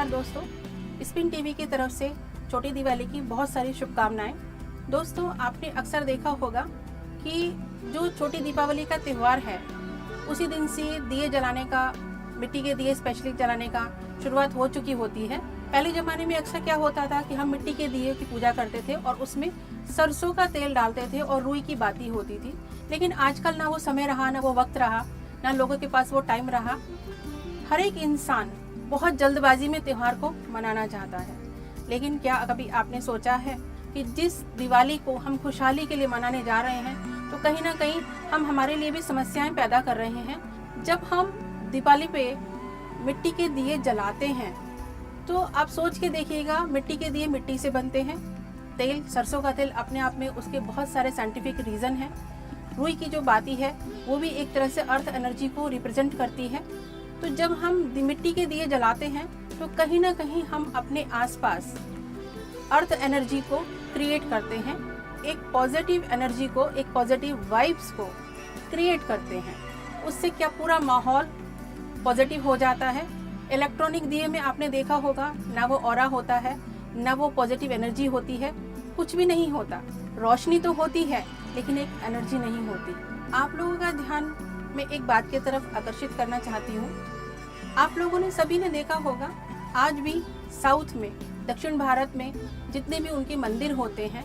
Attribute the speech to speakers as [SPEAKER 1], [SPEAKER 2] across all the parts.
[SPEAKER 1] नमस्कार दोस्तों, spin TV की तरफ से छोटी दिवाली की बहुत सारी शुभकामनाएं। दोस्तों, आपने अक्सर देखा होगा कि जो छोटी दीपावली का त्यौहार है उसी दिन से दिए जलाने का, मिट्टी के दिए स्पेशली जलाने का शुरुआत हो चुकी होती है। पहले ज़माने में अक्सर क्या होता था कि हम मिट्टी के दिए की पूजा करते थे और उसमें सरसों का तेल डालते थे और रुई की बाती होती थी। लेकिन आजकल ना वो समय रहा, ना वो वक्त रहा, ना लोगों के पास वो टाइम रहा। हर एक इंसान बहुत जल्दबाजी में त्यौहार को मनाना चाहता है। लेकिन क्या कभी आपने सोचा है कि जिस दिवाली को हम खुशहाली के लिए मनाने जा रहे हैं तो कहीं ना कहीं हम हमारे लिए भी समस्याएं पैदा कर रहे हैं। जब हम दिवाली पे मिट्टी के दिए जलाते हैं तो आप सोच के देखिएगा, मिट्टी के दिए मिट्टी से बनते हैं। तेल, सरसों का तेल अपने आप में उसके बहुत सारे साइंटिफिक रीज़न हैं। रुई की जो बाती है वो भी एक तरह से अर्थ एनर्जी को रिप्रेजेंट करती है। तो जब हम मिट्टी के दिए जलाते हैं तो कहीं ना कहीं हम अपने आसपास अर्थ एनर्जी को क्रिएट करते हैं, एक पॉजिटिव एनर्जी को, एक पॉजिटिव वाइब्स को क्रिएट करते हैं। उससे क्या पूरा माहौल पॉजिटिव हो जाता है। इलेक्ट्रॉनिक दिए में आपने देखा होगा, ना वो ऑरा होता है, ना वो पॉजिटिव एनर्जी होती है, कुछ भी नहीं होता। रोशनी तो होती है लेकिन एक एनर्जी नहीं होती। आप लोगों का ध्यान मैं एक बात की तरफ आकर्षित करना चाहती हूँ। आप लोगों ने सभी ने देखा होगा, आज भी साउथ में, दक्षिण भारत में जितने भी उनके मंदिर होते हैं,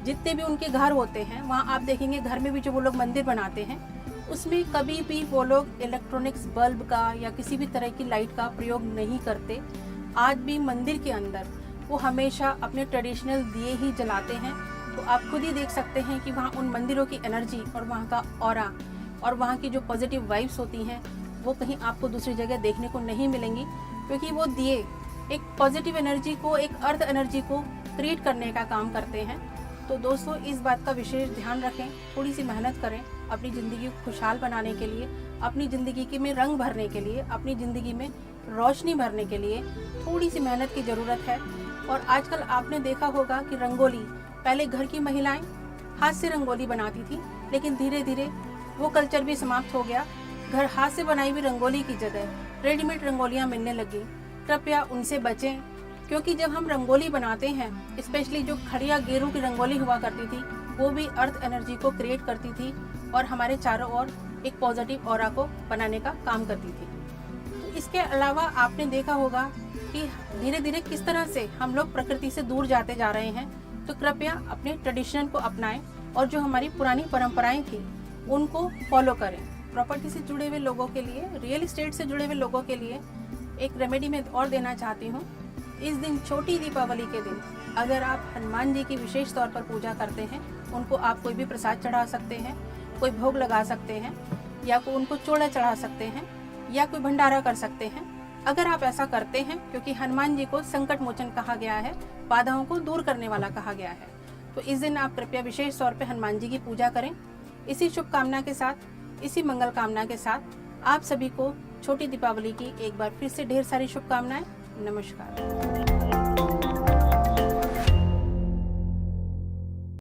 [SPEAKER 1] जितने भी उनके घर होते हैं, वहाँ आप देखेंगे घर में भी जो वो लोग मंदिर बनाते हैं उसमें कभी भी वो लोग इलेक्ट्रॉनिक्स बल्ब का या किसी भी तरह की लाइट का प्रयोग नहीं करते। आज भी मंदिर के अंदर वो हमेशा अपने ट्रेडिशनल दिए ही जलाते हैं। तो आप खुद ही देख सकते हैं कि वहाँ उन मंदिरों की एनर्जी और वहाँ का ऑरा और वहाँ की जो पॉजिटिव वाइब्स होती हैं वो कहीं आपको दूसरी जगह देखने को नहीं मिलेंगी, क्योंकि वो दिए एक पॉजिटिव एनर्जी को, एक अर्थ एनर्जी को क्रिएट करने का काम करते हैं। तो दोस्तों, इस बात का विशेष ध्यान रखें, थोड़ी सी मेहनत करें अपनी ज़िंदगी को खुशहाल बनाने के लिए, अपनी ज़िंदगी के में रंग भरने के लिए, अपनी ज़िंदगी में रोशनी भरने के लिए थोड़ी सी मेहनत की ज़रूरत है। और आजकल आपने देखा होगा कि रंगोली, पहले घर की महिलाएं हाथ से रंगोली बनाती थी, लेकिन धीरे धीरे वो कल्चर भी समाप्त हो गया। घर हाथ से बनाई हुई रंगोली की जगह रेडीमेड रंगोलियाँ मिलने लगी। कृपया उनसे बचें, क्योंकि जब हम रंगोली बनाते हैं, स्पेशली जो खड़िया गेरू की रंगोली हुआ करती थी, वो भी अर्थ एनर्जी को क्रिएट करती थी और हमारे चारों ओर एक पॉजिटिव ऑरा को बनाने का काम करती थी। तो इसके अलावा आपने देखा होगा कि धीरे धीरे किस तरह से हम लोग प्रकृति से दूर जाते जा रहे हैं। तो कृपया अपने ट्रेडिशन को अपनाएं और जो हमारी पुरानी परंपराएं थी उनको फॉलो करें। प्रॉपर्टी से जुड़े हुए लोगों के लिए, रियल एस्टेट से जुड़े हुए लोगों के लिए एक रेमेडी मैं और देना चाहती हूँ। इस दिन, छोटी दीपावली के दिन, अगर आप हनुमान जी की विशेष तौर पर पूजा करते हैं, उनको आप कोई भी प्रसाद चढ़ा सकते हैं, कोई भोग लगा सकते हैं, या कोई उनको चोड़ा चढ़ा सकते हैं, या कोई भंडारा कर सकते हैं। अगर आप ऐसा करते हैं, क्योंकि हनुमान जी को संकट मोचन कहा गया है, बाधाओं को दूर करने वाला कहा गया है, तो इस दिन आप कृपया विशेष तौर पर हनुमान जी की पूजा करें। इसी शुभकामना के साथ, इसी मंगल कामना के साथ आप सभी को छोटी दीपावली की एक बार फिर से ढेर सारी शुभकामनाएं। नमस्कार।